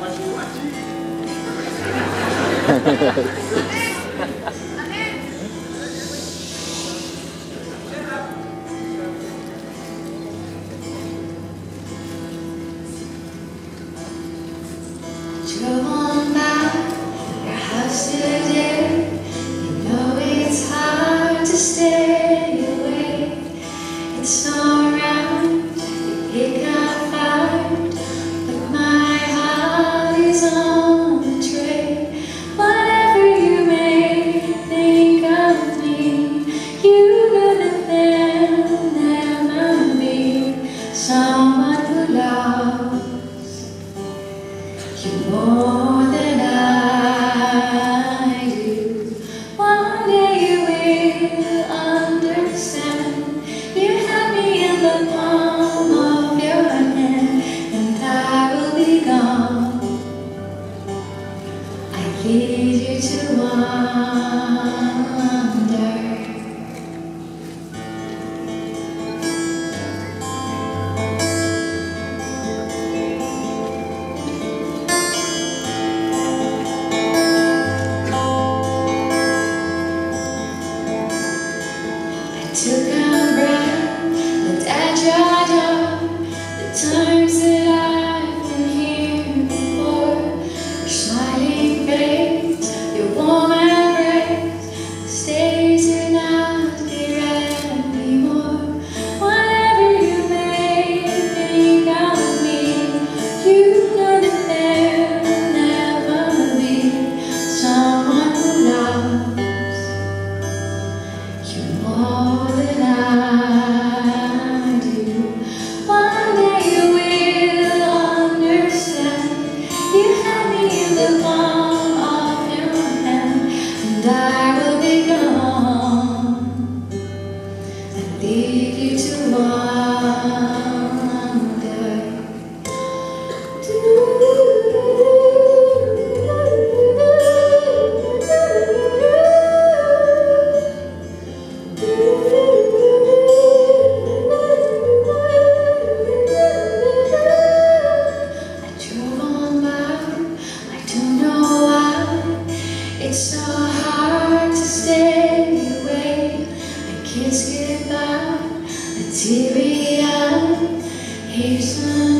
Drove on by your house today. You know it's hard to stay away. It's all around, it got fired, but my heart is on the train. Whatever you may think of me, you know that there'll never be someone who loves you more than I do. One day you will understand. You have me in the palm of your hand, and I will be gone. I leave you to wonder. Took a breath, looked at your door, the times that I've been here before. Your smiling face, your warm embrace, these days are not here anymore. Whatever you may think of me, you know that there'll never be someone who loves you more than I do. One day you will understand. You have me in the palm of your hand, and I will be gone and leave you to wonder. It's so hard to stay away. I kiss goodbye, the teary-eyed hasten